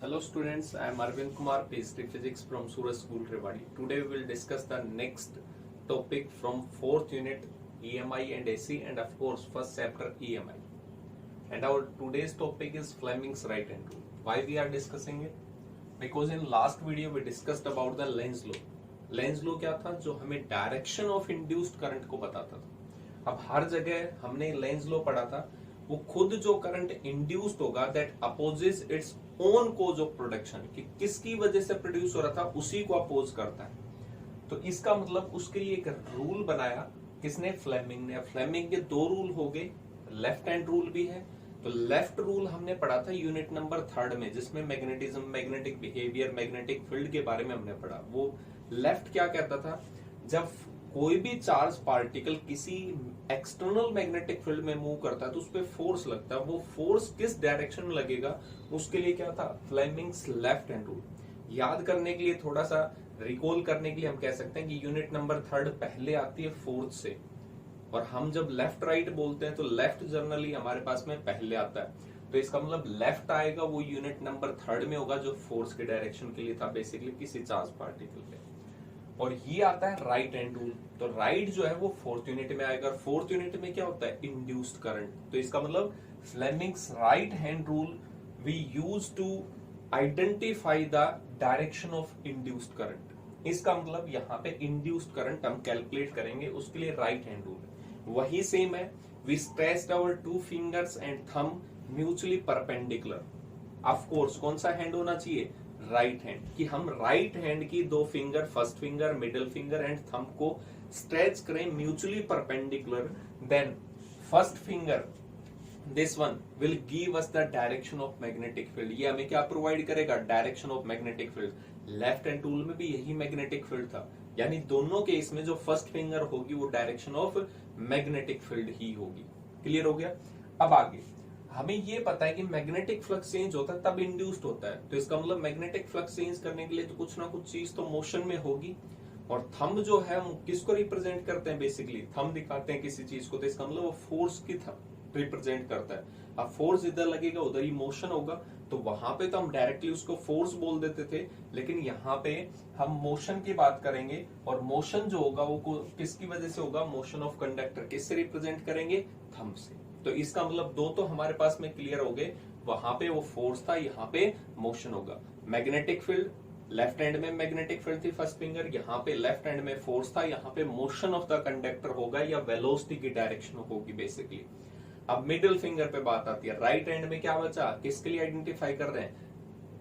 Hello students, I am Arvind Kumar, PhD Physics from Suraj School, Rewari. Today we will discuss the next topic from 4th unit EMI and AC and of course first chapter EMI. And our today's topic is Fleming's right hand rule. Why we are discussing it? Because in last video we discussed about the Lenz law. Lenz law क्या था? जो हमें direction of induced current को बताता था. अब हर जगह हमने लेंज लॉ पढ़ा था, वो खुद जो करंट इंड्यूस्ड होगा that opposes its own cause of production, कि किसकी वजह से प्रोड्यूस हो रहा था उसी को अपोज करता है. तो इसका मतलब उसके लिए एक रूल बनाया किसने? फ्लेमिंग ने. फ्लेमिंग के दो रूल हो गए, लेफ्ट हैंड रूल भी है. तो लेफ्ट रूल हमने पढ़ा था यूनिट नंबर 3 में, जिसमें magnetism, magnetic behaviour, magnetic field के बारे में हमने पढ़ा. वो लेफ्ट क्या कहता था? जब कोई भी चार्ज पार्टिकल किसी एक्सटर्नल मैग्नेटिक फील्ड में मूव करता है तो उस पर फोर्स लगता है. वो फोर्स किस डायरेक्शन में लगेगा उसके लिए क्या था? Fleming's left hand rule. याद करने के लिए, थोड़ा सा रिकॉल करने के लिए हम कह सकते हैं कि यूनिट नंबर 3 पहले आती है फोर्थ से, और हम जब लेफ्ट राइट बोलते हैं तो लेफ्ट जनरली हमारे पास में पहले आता है. तो इसका मतलब लेफ्ट आएगा वो यूनिट नंबर 3 में होगा, जो फोर्स के डायरेक्शन के लिए था बेसिकली किसी चार्ज पार्टिकल पे. और ये आता है राइट हैंड रूल. तो राइट जो है वो फोर्थ यूनिट में आएगा. फोर्थ यूनिट में क्या होता है? Induced current. तो इसका मतलब Fleming's right hand rule we use to identify the direction of induced current. इसका मतलब यहाँ पे इंड्यूस्ड करंट हम कैलकुलेट करेंगे, उसके लिए राइट हैंड रूल है. वही सेम है. We stretched our 2 fingers and thumb mutually perpendicular. Of course कौन सा हैंड होना चाहिए? Right hand. कि हम राइट हैंड की 2 finger, first finger, middle finger and thumb को स्ट्रेच करें mutually perpendicular. Then first finger, this one will give us the direction of magnetic field. ये हमें क्या प्रोवाइड करेगा? Direction of magnetic field. Left hand rule में भी यही magnetic field था, यानी दोनों केस में जो फर्स्ट फिंगर होगी वो डायरेक्शन ऑफ मैग्नेटिक फील्ड ही होगी. क्लियर हो गया? अब आगे हमें ये पता है कि मैग्नेटिक फ्लक्स चेंज होता है तब इंड्यूस्ड होता है. तो इसका मतलब मैग्नेटिक फ्लक्स चेंज करने के लिए तो कुछ ना कुछ चीज तो मोशन में होगी. और थंब जो है हम किसको रिप्रेजेंट करते हैं? बेसिकली थंब दिखाते हैं किसी चीज को, तो इसका मतलब वो फोर्स की रिप्रेजेंट करता है. अब फोर्स इधर लगेगा उधर ही मोशन होगा, तो वहां पे तो हम डायरेक्टली उसको फोर्स बोल देते थे, लेकिन यहाँ पे हम मोशन की बात करेंगे. और मोशन जो होगा वो किसकी वजह से होगा? Motion of conductor. किससे रिप्रेजेंट करेंगे? थंब से. तो इसका मतलब दो तो हमारे पास में क्लियर हो गए. वहां पे वो फोर्स था, यहाँ पे मोशन होगा. मैग्नेटिक फील्ड, लेफ्ट हैंड में मैग्नेटिक फील्ड थी फर्स्ट फिंगर, यहाँ पे लेफ्ट हैंड में फोर्स था, यहाँ पे मोशन ऑफ द कंडक्टर होगा या वेलोसिटी की डायरेक्शन होगी बेसिकली. अब मिडिल फिंगर पे बात आती है. राइट हैंड में क्या बचा? किसके लिए आइडेंटिफाई कर रहे हैं?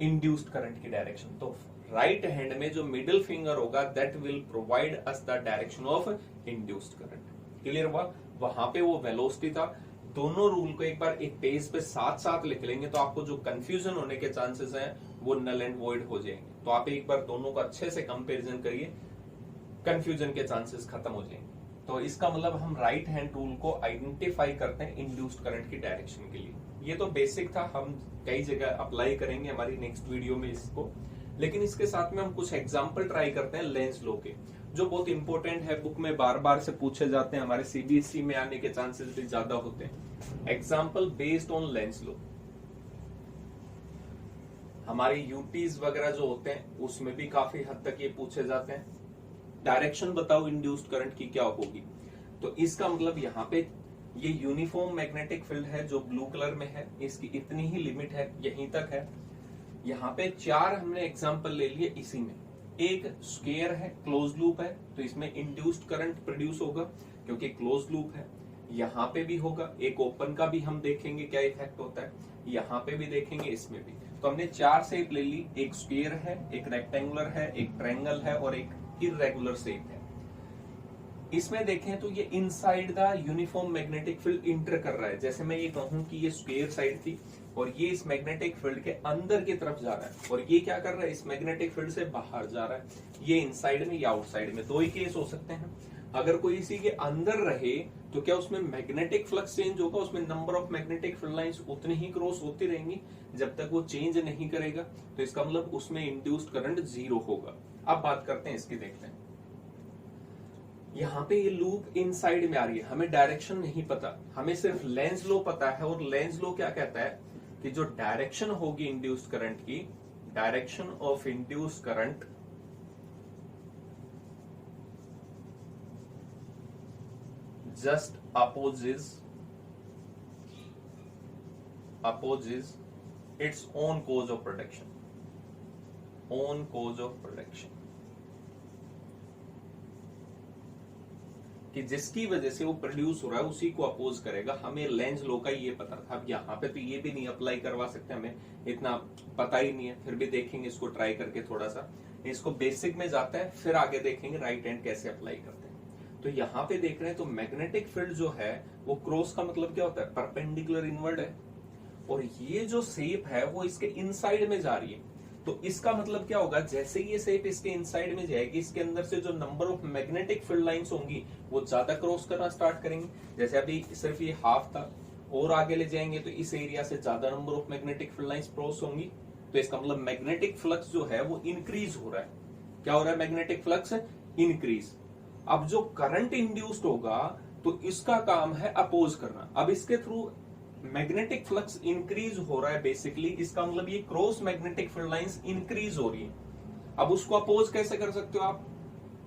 इंड्यूस्ड करंट की डायरेक्शन. तो राइट हैंड में जो मिडिल फिंगर होगा that will provide us the direction of induced current. Clear हुआ? वहां पे वो वेलोसिटी था. दोनों रूल को एक बार एक पेज पे साथ साथ लिख लेंगे तो आपको जो कंफ्यूजन होने के चांसेस हैं वो नल एंड वॉइड हो जाएंगे. तो आप एक बार दोनों को अच्छे से कंपैरिजन करिए, कंफ्यूजन के चांसेस खत्म हो जाएंगे. तो इसका मतलब हम राइट हैंड रूल को आइडेंटिफाई करते हैं इंड्यूस्ड करंट की डायरेक्शन के लिए. ये तो बेसिक था, हम कई जगह अप्लाई करेंगे हमारी नेक्स्ट वीडियो में इसको. लेकिन इसके साथ में हम कुछ एग्जाम्पल ट्राई करते हैं लेंज लॉ के, जो बहुत इंपॉर्टेंट है, बुक में बार बार से पूछे जाते हैं, हमारे सीबीएसई में आने के चांसेस भी ज्यादा होते हैं. Example based on Lenz law. हमारे यूटीज वगैरह जो होते हैं उसमें भी काफी हद तक ये पूछे जाते हैं. डायरेक्शन बताओ इंड्यूस्ड करंट की क्या होगी. तो इसका मतलब यहाँ पे ये यूनिफॉर्म मैग्नेटिक फील्ड है जो ब्लू कलर में है, इसकी इतनी ही लिमिट है, यहीं तक है. यहाँ पे 4 हमने एग्जाम्पल ले लिए. इसी में एक स्क्वायर है, क्लोज लूप है, तो इसमें इंड्यूस्ड करंट प्रोड्यूस होगा क्योंकि क्लोज लूप है. यहाँ पे भी होगा. एक ओपन का भी हम देखेंगे क्या इफेक्ट होता है, यहाँ पे भी देखेंगे, इसमें भी. तो हमने 4 शेप ले ली. एक स्क्वायर है, एक रेक्टेंगुलर है, एक ट्रायंगल है और एक इर्रेगुलर शेप है. इसमें देखें तो ये inside the uniform magnetic field inter कर रहा है. जैसे मैं ये कहूं कि ये स्क्वायर साइड थी और ये इस मैग्नेटिक फील्ड के अंदर की तरफ जा रहा है, और ये क्या कर रहा है? इस मैग्नेटिक फील्ड से बाहर जा रहा है. ये इनसाइड में या आउटसाइड में, दो ही केस हो सकते हैं. अगर कोई इसी के अंदर रहे तो क्या उसमें मैग्नेटिक फ्लक्स चेंज होगा? उसमें number of magnetic field lines उतनी ही क्रॉस होती रहेंगी जब तक वो चेंज नहीं करेगा. तो इसका मतलब उसमें इंड्यूस्ड करंट 0 होगा. अब बात करते हैं इसकी, देखते हैं. यहाँ पे ये लूप इनसाइड में आ रही है, हमें डायरेक्शन नहीं पता, हमें सिर्फ लेंज लॉ पता है. और लेंज लॉ क्या कहता है कि जो डायरेक्शन होगी इंड्यूस्ड करंट की direction of induce current just opposes its own cause of production. कि जिसकी वजह से वो प्रोड्यूस हो रहा है उसी को अपोज करेगा। हमें लेंज लॉ का ये पता था। अब यहाँ पे तो ये भी नहीं अप्लाई करवा सकते, हमें इतना पता ही नहीं है, फिर भी देखेंगे इसको ट्राई करके थोड़ा सा। इसको बेसिक में जाता है, फिर आगे देखेंगे राइट हैंड कैसे अप्लाई करते हैं। तो यहाँ पे देख रहे हैं तो मैग्नेटिक फील्ड जो है वो क्रॉस का मतलब क्या होता है, परपेंडिकुलर इनवर्ड है, और ये जो शेप है वो इसके इनसाइड में जा रही है। तो इसका मतलब क्या होगा, जैसे ये शेप इसके इनसाइड में जाएगी, इसके अंदर से जो number of magnetic field lines होंगी वो ज्यादा क्रॉस करना स्टार्ट करेंगे। जैसे अभी सिर्फ ये हाफ था, और आगे ले जाएंगे तो इस एरिया से ज्यादा number of magnetic field lines cross होंगी। तो इसका मतलब मैग्नेटिक फ्लक्स जो है वो इंक्रीज हो रहा है। क्या हो रहा है, मैग्नेटिक फ्लक्स इंक्रीज। अब जो करंट इंड्यूस्ड होगा तो इसका काम है अपोज करना। अब इसके थ्रू मैग्नेटिक फ्लक्स इंक्रीज हो रहा है बेसिकली, इसका मतलब ये cross magnetic field lines increase हो रही है। अब उसको अपोज कैसे कर सकते हो आप,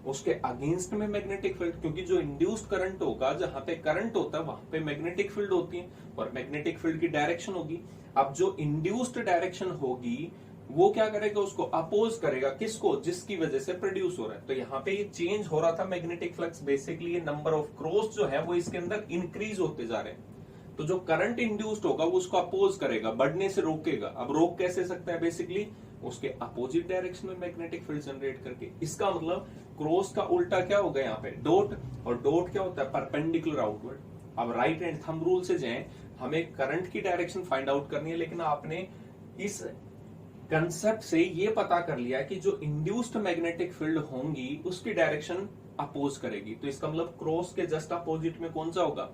उसके अगेंस्ट में मैग्नेटिक फील्ड, क्योंकि जो इंड्यूस्ड करंट होगा, जहां पे करंट होता है वहां पे मैग्नेटिक फील्ड होती है, और मैग्नेटिक फील्ड की डायरेक्शन होगी। अब जो इंड्यूस्ड डायरेक्शन होगी वो क्या करेगा, उसको अपोज करेगा, किसको, जिसकी वजह से प्रोड्यूस हो रहा है। तो यहाँ पे ये चेंज हो रहा था मैग्नेटिक फ्लक्स, बेसिकली ये नंबर ऑफ क्रॉस जो है वो इसके अंदर इंक्रीज होते जा रहे हैं। तो जो करंट इंड्यूस्ड होगा वो उसको अपोज करेगा, बढ़ने से रोकेगा। अब रोक कैसे सकता है, बेसिकली उसके अपोजिट डायरेक्शन में मैग्नेटिक फील्ड जनरेट करके। इसका मतलब क्रॉस का उल्टा क्या होगा यहाँ पे, डॉट, और डॉट क्या होता है, परपेंडिकुलर आउटवर्ड। अब राइट हैंड थंब रूल से जाएं, हमें करंट की डायरेक्शन फाइंड आउट करनी है, लेकिन आपने इस कंसेप्ट से ये पता कर लिया कि जो इंड्यूस्ड मैग्नेटिक फील्ड होंगी उसकी डायरेक्शन अपोज करेगी। तो इसका मतलब क्रॉस के जस्ट अपोजिट में कौन सा होगा,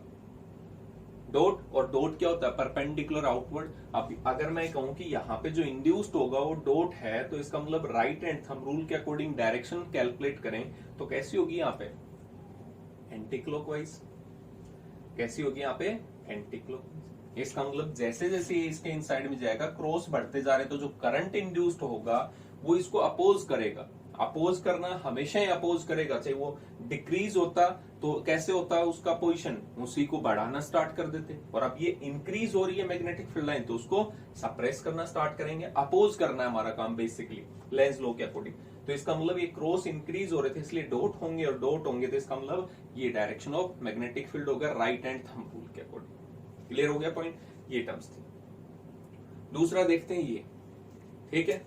डॉट, और डॉट क्या होता है, परपेंडिकुलर आउटवर्ड। अब अगर मैं कहूं कि यहाँ पे जो इंड्यूस्ड होगा वो डॉट है, तो इसका मतलब राइट हैंड थंब रूल के अकॉर्डिंग डायरेक्शन कैलकुलेट करें तो कैसी होगी, यहाँ पे एंटी क्लॉकवाइज। कैसी होगी यहाँ पे, एंटी क्लॉकवाइज। इसका मतलब जैसे जैसे ये इसके इनसाइड में जाएगा, क्रॉस बढ़ते जा रहे, तो जो करंट इंड्यूस्ड होगा वो इसको अपोज करेगा। अपोज करना हमेशा ही अपोज करेगा, चाहे वो डिक्रीज होता तो कैसे होता है उसका पोजीशन, उसी को बढ़ाना स्टार्ट कर देते। और अब ये इंक्रीज हो रही है मैग्नेटिक फील्ड लाइन, तो उसको सप्रेस करना स्टार्ट करेंगे। अपोज करना है हमारा काम बेसिकली लेंज लॉ के अकॉर्डिंग। तो इसका मतलब ये क्रॉस इंक्रीज हो रहे थे, इसलिए डॉट होंगे, और डॉट होंगे तो इसका मतलब ये डायरेक्शन ऑफ मैग्नेटिक फील्ड होगा राइट हैंड थंब रूल के अकॉर्डिंग। क्लियर हो गया पॉइंट, ये टर्म्स थी। दूसरा देखते हैं ये, ठीक है।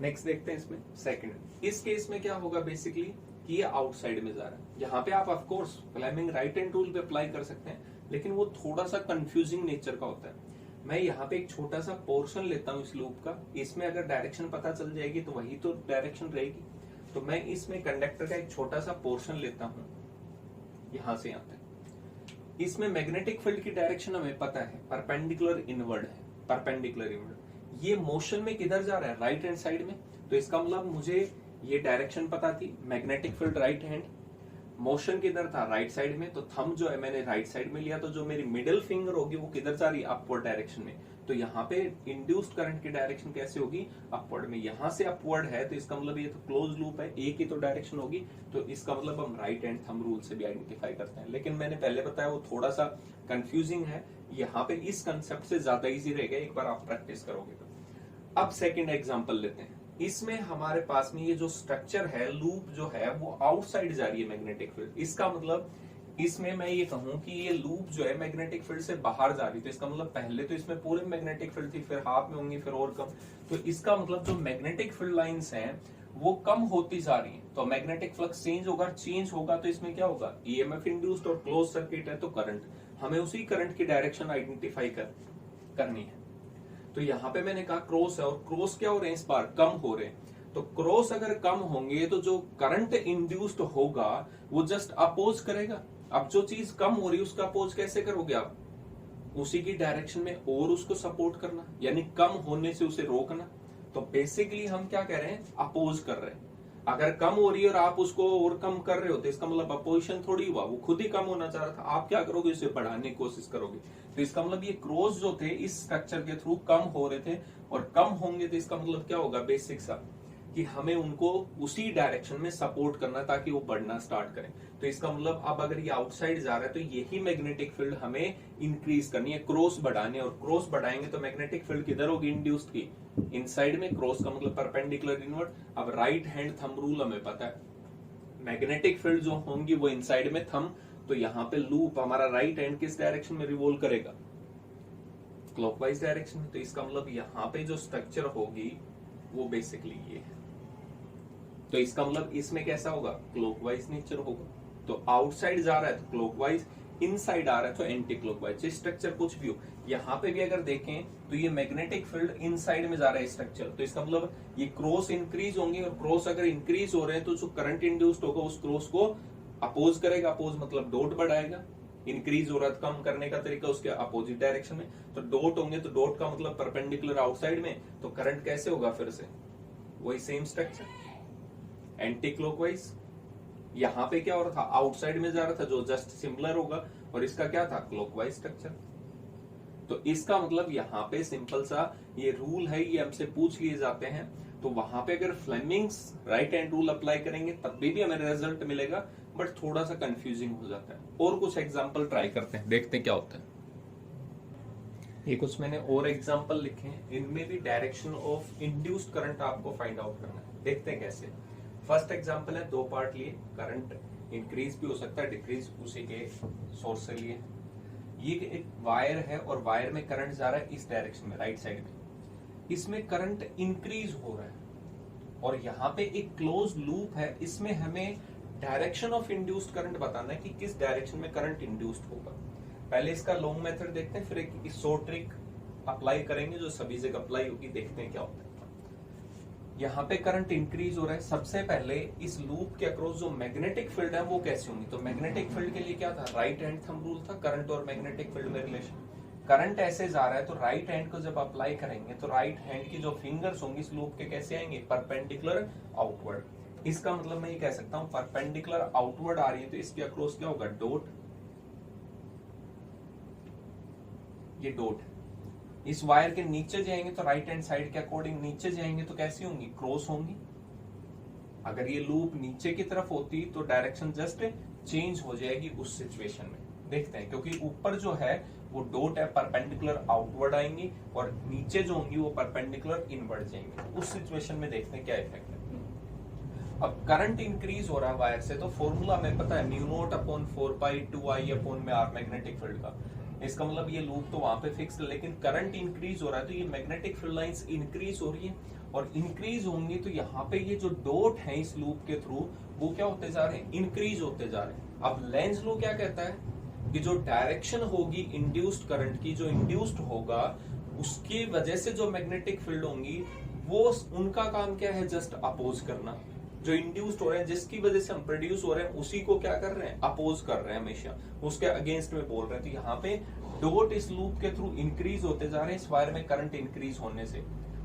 नेक्स्ट देखते हैं इसमें सेकंड। इस केस में क्या होगा बेसिकली कि ये आउटसाइड में जा रहा है। यहाँ पे आप of course Fleming right hand rule पे अप्लाई कर सकते हैं, लेकिन वो थोड़ा सा कंफ्यूजिंग नेचर का होता है। मैं यहाँ पे एक छोटा सा पोर्शन लेता हूँ इस लूप का, इसमें अगर डायरेक्शन पता चल जाएगी तो वही तो डायरेक्शन रहेगी। तो मैं इसमें कंडक्टर का एक छोटा सा पोर्शन लेता हूँ, यहां से यहां तक। इसमें मैग्नेटिक फील्ड की डायरेक्शन हमें पता है, परपेंडिकुलर इनवर्ड है, परपेंडिकुलर इनवर्ड। ये मोशन में किधर जा रहा है, राइट हैंड साइड में। तो इसका मतलब मुझे ये डायरेक्शन पता थी, magnetic field right hand, motion किधर था, राइट साइड में। तो थंब जो है मैंने राइट साइड में लिया, तो जो मेरी मिडिल फिंगर होगी वो किधर जा रही है, अपवर्ड डायरेक्शन में। तो यहाँ पे इंड्यूस्ड करंट की डायरेक्शन कैसे होगी, अपवर्ड में। यहाँ से अपवर्ड है तो इसका मतलब ये तो क्लोज लूप है, एक ही तो डायरेक्शन होगी, तो इसका मतलब हम राइट हैंड थंब रूल से भी आइडेंटिफाई करते हैं। लेकिन मैंने पहले बताया वो थोड़ा सा कंफ्यूजिंग है, यहाँ पे इस कंसेप्ट से ज्यादा इजी रहेगा, एक बार आप प्रैक्टिस करोगे तो। अब सेकेंड एग्जाम्पल लेते हैं। इसमें हमारे पास में ये जो स्ट्रक्चर है, लूप जो है वो आउटसाइड जा रही है मैग्नेटिक फील्ड। इसका मतलब इसमें मैं ये कहूं कि ये लूप जो है मैग्नेटिक फील्ड से बाहर जा रही, तो इसका मतलब पहले तो इसमें पूरे मैग्नेटिक फील्ड थी, फिर हाफ में होंगी, फिर और कम। तो इसका मतलब जो मैग्नेटिक फील्ड लाइंस हैं वो कम होती जा रही हैं। तो मैग्नेटिक फ्लक्स चेंज होगा तो इसमें क्या होगा, ईएमएफ इंड्यूस्ड, और क्लोज सर्किट है तो करंट, हमें उसी करंट की डायरेक्शन आइडेंटिफाई करनी है। तो यहाँ पे मैंने कहा क्रॉस है, और क्रॉस क्या हो रहे हैं इस बार, कम हो रहे हैं। तो क्रॉस अगर कम होंगे तो जो करंट इंड्यूस्ड होगा वो जस्ट अपोज करेगा। अब जो चीज कम हो रही है उसका अपोज कैसे करोगे आप, उसी की डायरेक्शन में और उसको सपोर्ट करना, यानी कम होने से उसे रोकना। तो बेसिकली हम क्या कह रहे हैं, अपोज कर रहे हैं। अगर कम हो रही है और आप उसको और कम कर रहे हो तो इसका मतलब अपोजिशन थोड़ी हुआ, वो खुद ही कम होना चाह रहा था, आप क्या करोगे, उसे बढ़ाने की कोशिश करोगे। तो इसका मतलब ये क्रॉस जो थे इस स्ट्रक्चर के थ्रू कम हो रहे थे, और कम होंगे तो इसका मतलब क्या होगा, बेसिक सा कि हमें उनको उसी डायरेक्शन में सपोर्ट करना ताकि वो बढ़ना स्टार्ट करें। तो इसका मतलब अब अगर ये आउटसाइड जा रहा है तो यही मैग्नेटिक फील्ड हमें इंक्रीज करनी है, क्रॉस बढ़ाने, और क्रॉस बढ़ाएंगे तो मैग्नेटिक फील्ड किधर होगी, इंड्यूस्ड की इनसाइड में, क्रॉस का मतलब परपेंडिकुलर इनवर्ड। अब राइट हैंड थंब रूल हमें पता है, मैग्नेटिक फील्ड जो होंगी वो इनसाइड में थंब, तो यहाँ पे लूप हमारा राइट हैंड किस डायरेक्शन में रिवॉल्व करेगा, क्लॉकवाइज डायरेक्शन में। तो इसका मतलब यहाँ पे जो स्ट्रक्चर होगी वो बेसिकली ये है। तो इसका मतलब इसमें कैसा होगा, क्लॉकवाइज नेचर होगा। तो आउटसाइड जा रहा है तो क्लॉकवाइज, इनसाइड आ रहा है तो एंटी क्लॉकवाइज। स्ट्रक्चर कुछ भी हो, यहाँ पे भी अगर देखें तो ये मैग्नेटिक फील्ड इनसाइड में जा रहा है स्ट्रक्चर, तो इसका मतलब ये क्रॉस इंक्रीज होंगे, और क्रॉस अगर इंक्रीज हो रहे हैं तो जो करंट इंड्यूस्ड होगा उस क्रॉस को अपोज करेगा, अपोज मतलब डॉट बढ़ाएगा, इंक्रीज हो रहा है कम करने का तरीका उसके अपोजिट डायरेक्शन में। तो डॉट होंगे तो डॉट का मतलब परपेंडिकुलर आउटसाइड में, तो करंट कैसे होगा, फिर से वही सेम स्ट्रक्चर, एंटी क्लॉकवाइज। यहां पे क्या हो रहा था, आउटसाइड में जा रहा था जो जस्ट सिमिलर होगा, और इसका क्या था, क्लॉकवाइज स्ट्रक्चर। तो इसका मतलब यहाँ पे सिंपल सा ये रूल है, ये हमसे पूछ लिए जाते हैं। तो वहां पे अगर Fleming's right hand rule apply करेंगे तब भी हमें रिजल्ट मिलेगा, बट थोड़ा सा कंफ्यूजिंग हो जाता है। और कुछ एग्जांपल ट्राई करते हैं, देखते हैं क्या होता है। ये कुछ मैंने और एग्जांपल लिखे हैं, इनमें भी डायरेक्शन ऑफ इंड्यूस्ड करंट आपको फाइंड आउट करना है। देखते हैं कैसे। फर्स्ट एग्जांपल है, दो पार्ट लिए, करंट इंक्रीज भी हो सकता है, डिक्रीज उसी के सोर्स से लिए। ये एक वायर है और वायर में करंट जा रहा है इस डायरेक्शन में, राइट साइड में, इसमें करंट इंक्रीज हो रहा है, और यहाँ पे एक क्लोज लूप है, इसमें हमें डायरेक्शन ऑफ इंड्यूस्ड करंट बताना है कि किस डायरेक्शन में करंट इंड्यूस्ड होगा। पहले इसका लॉन्ग मेथड देखते हैं, फिर एक शॉर्ट ट्रिक अप्लाई करेंगे जो सभी जगह अप्लाई होगी, देखते हैं क्या होता है। यहाँ पे करंट इंक्रीज हो रहा है, सबसे पहले इस लूप के अक्रॉस जो मैग्नेटिक फील्ड है वो कैसे होंगी। तो मैग्नेटिक फील्ड के लिए क्या था, राइट हैंड थंब रूल था, करंट और मैग्नेटिक फील्ड में रिलेशन। करंट ऐसे जा रहा है तो राइट हैंड को जब अप्लाई करेंगे तो राइट हैंड की जो फिंगर्स होंगी इस लूप के कैसे आएंगे, परपेंडिकुलर आउटवर्ड। इसका मतलब मैं ये कह सकता हूं परपेंडिकुलर आउटवर्ड आ रही है तो इसके अक्रॉस क्या होगा, डॉट, ये डॉट। इस वायर के नीचे जाएंगे तो राइट हैंड साइड के अकॉर्डिंग नीचे जाएंगे तो कैसी होंगी, क्रॉस होंगी। अगर ये लूप नीचे की तरफ होती तो डायरेक्शन जस्ट चेंज हो जाएगी उस सिचुएशन में। देखते हैं, क्योंकि ऊपर जो है वो डॉट है, परपेंडिकुलर आउटवर्ड आएंगी, और नीचे जो होंगी वो परपेंडिकुलर इनवर्ड जाएंगी। उस सिचुएशन में देखते हैं क्या इफेक्ट है। अब करंट इंक्रीज हो रहा है वायर से, तो फॉर्मूला हमें पता है, mu naught upon 4π2I upon में आर मैग्नेटिक फील्ड का। इसका मतलब ये लूप तो वहां पे फिक्स है, लेकिन करंट इंक्रीज हो रहा है तो ये मैग्नेटिक फील्ड लाइंस इंक्रीज हो रही है, और इंक्रीज होंगी तो यहाँ पे ये जो डॉट है इस लूप के थ्रू वो क्या होते जा रहे हैं, इंक्रीज होते जा रहे हैं। अब लेंज लॉ क्या कहता है कि जो डायरेक्शन होगी इंड्यूस्ड करंट की, जो इंड्यूस्ड होगा उसकी वजह से जो मैग्नेटिक फील्ड होंगी वो उनका काम क्या है, जस्ट अपोज करना। जो इंड्यूस्ड हो रहे हैं, जिसकी वजह से हम प्रोड्यूस हो रहे हैं, उसी को क्या कर रहे हैं, अपोज कर रहे हैं, हमेशा उसके अगेंस्ट में बोल रहे हैं। तो यहाँ पे डॉट इस लूप के थ्रू इंक्रीज होते जा रहे हैं इस वायर में करंट इंक्रीज होने से।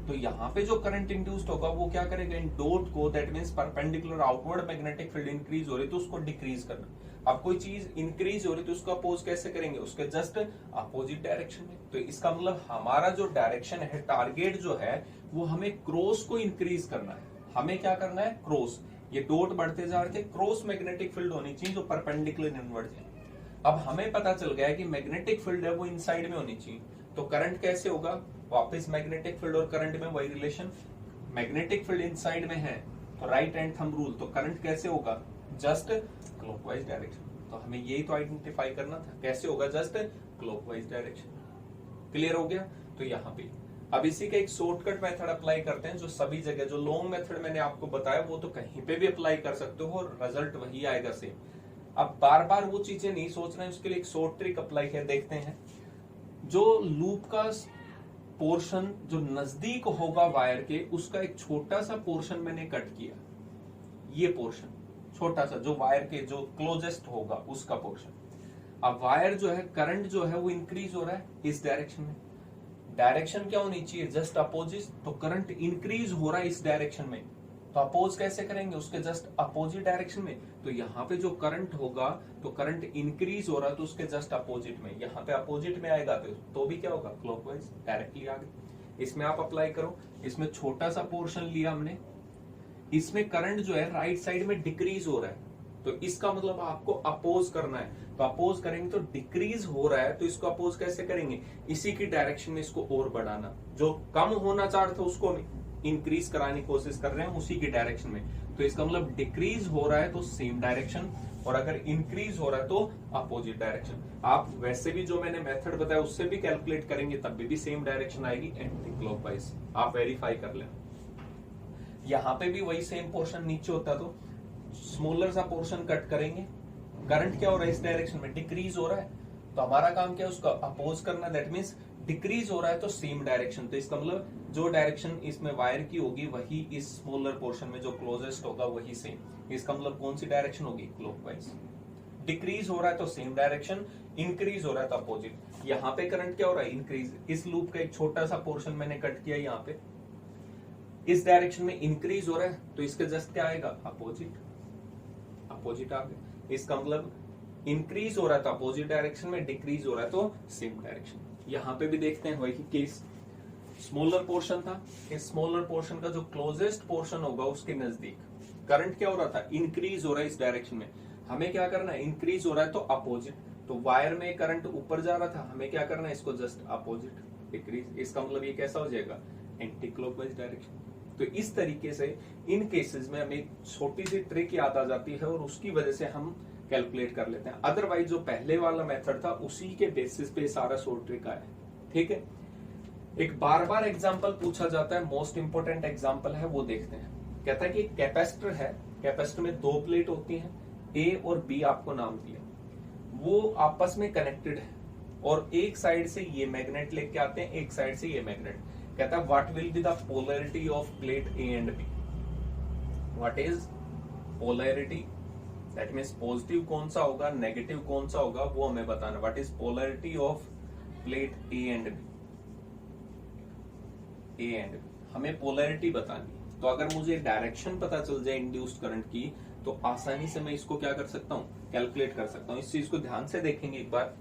तो यहाँ पे जो करंट इंड्यूस्ड होगा वो क्या करेगा, इन डॉट को, that means perpendicular outward magnetic field increase हो रही है तो उसको डिक्रीज करना। अब कोई चीज इंक्रीज हो रही है तो उसको अपोज कैसे करेंगे, उसके जस्ट अपोजिट डायरेक्शन में। तो इसका मतलब हमारा जो डायरेक्शन है, टारगेट जो है वो हमें क्रॉस को इंक्रीज करना है। हमें क्या करना है, क्रॉस। ये डॉट बढ़ते जा रहे थे, क्रॉस मैग्नेटिक फील्ड होनी चाहिए जो परपेंडिकुलर इनवर्ड है। अब हमें पता चल गया है कि मैग्नेटिक फील्ड है वो इनसाइड में होनी चाहिए, तो करंट कैसे होगा, वापस मैग्नेटिक फील्ड और करंट में वही रिलेशन। मैग्नेटिक फील्ड इनसाइड में है तो राइट हैंड थंब रूल, तो करंट कैसे होगा, जस्ट क्लॉकवाइज डायरेक्शन। तो हमें यही तो आइडेंटिफाई करना था, कैसे होगा, जस्ट क्लॉकवाइज डायरेक्शन। क्लियर हो गया। तो यहाँ पे अब इसी का एक शॉर्टकट मेथड अप्लाई करते हैं, जो सभी जगह, जो लॉन्ग मेथड मैंने आपको बताया वो तो कहीं पे भी अप्लाई कर सकते हो और रिजल्ट वही आएगा सेम। अब बार बार वो चीजें नहीं सोचना है, उसके लिए एक शॉर्ट ट्रिक अप्लाई कर देखते हैं। जो लूप का पोर्शन जो नजदीक होगा वायर के, उसका एक छोटा सा पोर्शन मैंने कट किया, ये पोर्शन छोटा सा जो वायर के जो क्लोजेस्ट होगा उसका पोर्शन। अब वायर जो है, करंट जो है वो इंक्रीज हो रहा है इस डायरेक्शन में, डायरेक्शन क्या होनी चाहिए, जस्ट अपोजिट। तो करंट इंक्रीज हो रहा है इस डायरेक्शन में, तो अपोज कैसे करेंगे, उसके जस्ट अपोजिट डायरेक्शन में। तो यहाँ पे जो करंट होगा, तो करंट इंक्रीज हो रहा है तो उसके जस्ट अपोजिट में, यहाँ पे अपोजिट में आएगा तो भी क्या होगा, क्लॉकवाइज डायरेक्टली आगे। इसमें आप अप्लाई करो, इसमें छोटा सा पोर्शन लिया हमने, इसमें करंट जो है राइट साइड में डिक्रीज हो रहा है, तो इसका मतलब आपको अपोज करना है। तो अपोज करेंगे तो डिक्रीज हो रहा है, तो इसको अपोज कैसे करेंगे, इसी की डायरेक्शन में इसको और बढ़ाना। जो कम होना चाह रहा था उसको इंक्रीज कराने की कोशिश कर रहे हैं उसी की डायरेक्शन में। तो इसका मतलब डिक्रीज हो रहा है तो सेम डायरेक्शन, और अगर इंक्रीज हो रहा है तो अपोजिट डायरेक्शन। आप वैसे भी जो मैंने मेथड बताया उससे भी कैलकुलेट करेंगे तब भी सेम डायरेक्शन आएगी, एंटी क्लॉकवाइज। आप वेरीफाई कर लें। यहाँ पे भी वही सेम पोर्शन नीचे होता तो स्मॉलर सा पोर्शन कट करेंगे, करंट क्या हो रहा है इस डायरेक्शन में, डिक्रीज हो रहा है, तो हमारा काम क्या है उसका अपोज करना। दैट मीन्स डिक्रीज हो रहा है तो सेम डायरेक्शन, तो इसका मतलब जो डायरेक्शन इसमें वायर की होगी वही इस स्मॉलर पोर्शन में जो क्लोजेस्ट होगा वही सेम। इसका मतलब कौन सी डायरेक्शन होगी, क्लॉकवाइज। डिक्रीज हो रहा है तो सेम डायरेक्शन, इंक्रीज हो रहा है तो अपोजिट। यहाँ पे करंट क्या हो रहा है, इंक्रीज। इस लूप का एक छोटा सा पोर्शन मैंने कट किया, यहाँ पे इस डायरेक्शन में इंक्रीज हो रहा है तो इसके जस्ट क्या आएगा, अपोजिट। अपोजिट आ गया, इसका मतलब इंक्रीज हो रहा है तो अपोजिट डायरेक्शन में, डिक्रीज हो रहा है तो सेम डायरेक्शन। यहाँ पे भी देखते हैं वही केस, स्मॉलर पोर्शन था, इस स्मॉलर पोर्शन का जो क्लोजेस्ट पोर्शन होगा उसके नजदीक करंट क्या हो रहा था, इंक्रीज हो रहा है इस डायरेक्शन में। हमें क्या करना है, इंक्रीज हो रहा है तो अपोजिट। तो वायर में करंट ऊपर जा रहा था, हमें क्या करना है, इसको जस्ट अपोजिट, डिक्रीज। इसका मतलब ये कैसा हो जाएगा, एंटी क्लॉकवाइज डायरेक्शन। तो इस तरीके से इन केसेस में हमें छोटी सी ट्रिक याद आ जाती है और उसकी वजह से हम कैलकुलेट कर लेते हैं। अदरवाइज जो पहले वाला मेथड था उसी के बेसिस पे सारा शॉर्ट ट्रिक आया है। ठीक है, एक बार बार एग्जांपल पूछा जाता है, मोस्ट इंपोर्टेंट एग्जांपल है वो देखते हैं। कहता है कि कैपेसिटर है, कैपेसिटर में दो प्लेट होती हैं, ए और बी आपको नाम दिया, वो आपस में कनेक्टेड है और एक साइड से ये मैग्नेट लेके आते हैं, एक साइड से ये मैग्नेट। कहता है what will be the polarity of plate A and B. What is polarity, that means positive कौन सा होगा, नेगेटिव कौन सा होगा, वो हमें बताना। What is polarity of plate A and B, A and B हमें पोलैरिटी बतानी। तो अगर मुझे डायरेक्शन पता चल जाए इंड्यूस्ड करंट की तो आसानी से मैं इसको क्या कर सकता हूँ, कैलकुलेट कर सकता हूँ। इस चीज को ध्यान से देखेंगे एक बार।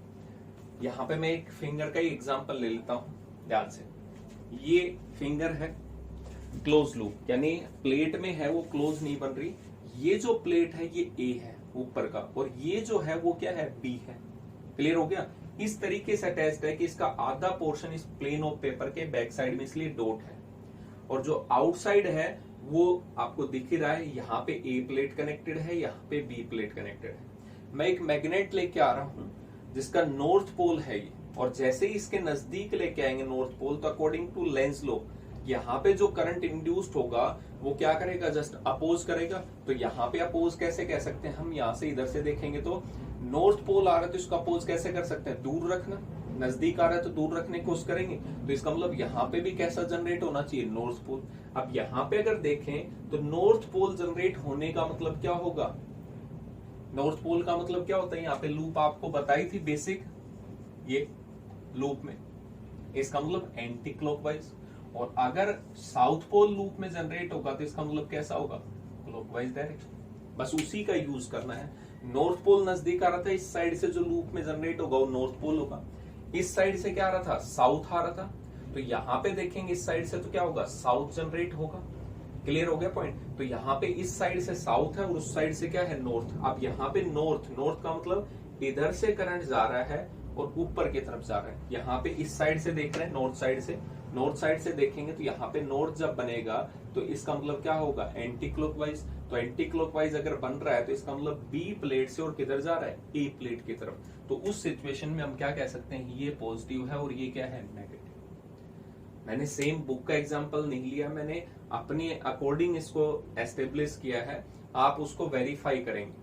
यहाँ पे मैं एक फिंगर का ही एग्जांपल ले लेता हूँ ध्यान से। ये फिंगर है क्लोज लूप, यानी प्लेट में है वो क्लोज नहीं बन रही। ये जो प्लेट है ये ए है ऊपर का, और ये जो है वो क्या है, बी है। क्लियर हो गया। इस तरीके से अटैच्ड है कि इसका आधा पोर्शन इस प्लेन ऑफ पेपर के बैक साइड में, इसलिए डॉट है, और जो आउटसाइड है वो आपको दिख ही रहा है। यहाँ पे ए प्लेट कनेक्टेड है, यहाँ पे बी प्लेट कनेक्टेड है। मैं एक मैग्नेट लेके आ रहा हूं जिसका नॉर्थ पोल है ये, और जैसे ही इसके नजदीक लेके आएंगे नॉर्थ पोल, तो अकॉर्डिंग टू लेंज लॉ यहाँ पे जो करंट इंड्यूस्ड होगा वो क्या करेगा, जस्ट अपोज करेगा। तो यहाँ पे अपोज कैसे कह सकते हैं हम, यहाँ से इधर से देखेंगे तो नॉर्थ पोल आ रहा है तो इसको अपोज कैसे कर सकते हैं, दूर रखना। नजदीक आ रहा है तो दूर रखने की कोशिश करेंगे। तो इसका मतलब यहाँ पे भी कैसा जनरेट होना चाहिए, नॉर्थ पोल। अब यहाँ पे अगर देखें तो नॉर्थ पोल जनरेट होने का मतलब क्या होगा, नॉर्थ पोल का मतलब क्या होता है, यहाँ पे लूप आपको बताई थी बेसिक, ये लूप में, इसका मतलब एंटी क्लॉकवाइज। और अगर साउथ पोल लूप में जनरेट होगा तो इसका मतलब कैसा होगा, क्लॉकवाइज डायरेक्शन। बस उसी का यूज करना है। नॉर्थ पोल नजदीक आ रहा था, इस साइड से जो लूप में जनरेट होगा वो नॉर्थ पोल होगा। इस साइड से क्या आ रहा था, साउथ आ रहा था, तो यहाँ पे देखेंगे इस साइड से तो क्या होगा, साउथ जनरेट होगा। क्लियर हो गया पॉइंट। तो यहाँ पे इस साइड से साउथ है और उस साइड से क्या है, नॉर्थ। अब यहाँ पे नॉर्थ, नॉर्थ का मतलब इधर से करंट जा रहा है और ऊपर की तरफ जा रहा है। यहाँ पे इस साइड से देख रहे हैं, नॉर्थ साइड से, नॉर्थ साइड से देखेंगे तो यहाँ पे नॉर्थ जब बनेगा तो इसका मतलब क्या होगा, एंटी क्लॉकवाइज। तो एंटी क्लॉकवाइज अगर बन रहा है तो इसका मतलब बी प्लेट से और किधर जा रहा है, ए प्लेट की तरफ। तो उस सिचुएशन में हम क्या कह सकते हैं, ये पॉजिटिव है और ये क्या है, नेगेटिव। मैंने सेम बुक का एग्जांपल नहीं लिया, मैंने अपने अकॉर्डिंग इसको एस्टेब्लिश किया है, आप उसको वेरीफाई करेंगे।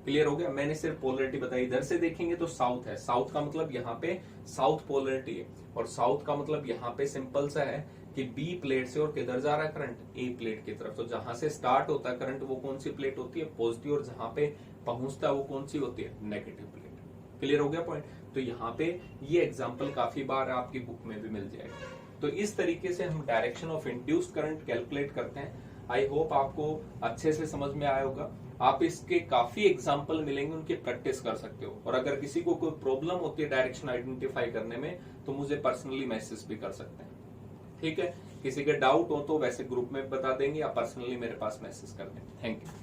क्लियर हो गया। मैंने सिर्फ पोलरिटी बताई। इधर से देखेंगे तो साउथ है, साउथ का मतलब यहाँ पे साउथ पोलरिटी है, और साउथ का मतलब यहाँ पे सिंपल सा है कि बी प्लेट से और किधर जा रहा है करंट, ए प्लेट की तरफ। तो जहां से स्टार्ट होता है करंट वो कौन सी प्लेट होती है, पॉजिटिव, और जहां पे पहुंचता है वो कौन सी होती है, नेगेटिव प्लेट। क्लियर हो गया पॉइंट। तो यहाँ पे ये एग्जाम्पल काफी बार आपकी बुक में भी मिल जाएगा। तो इस तरीके से हम direction of induced current calculate करते हैं। आई होप आपको अच्छे से समझ में आया होगा। आप इसके काफी एग्जाम्पल मिलेंगे, उनकी प्रैक्टिस कर सकते हो। और अगर किसी को कोई प्रॉब्लम होती है डायरेक्शन आइडेंटिफाई करने में तो मुझे पर्सनली मैसेज भी कर सकते हैं। ठीक है, किसी के डाउट हो तो वैसे ग्रुप में बता देंगे या पर्सनली मेरे पास मैसेज कर देंगे। Thank you.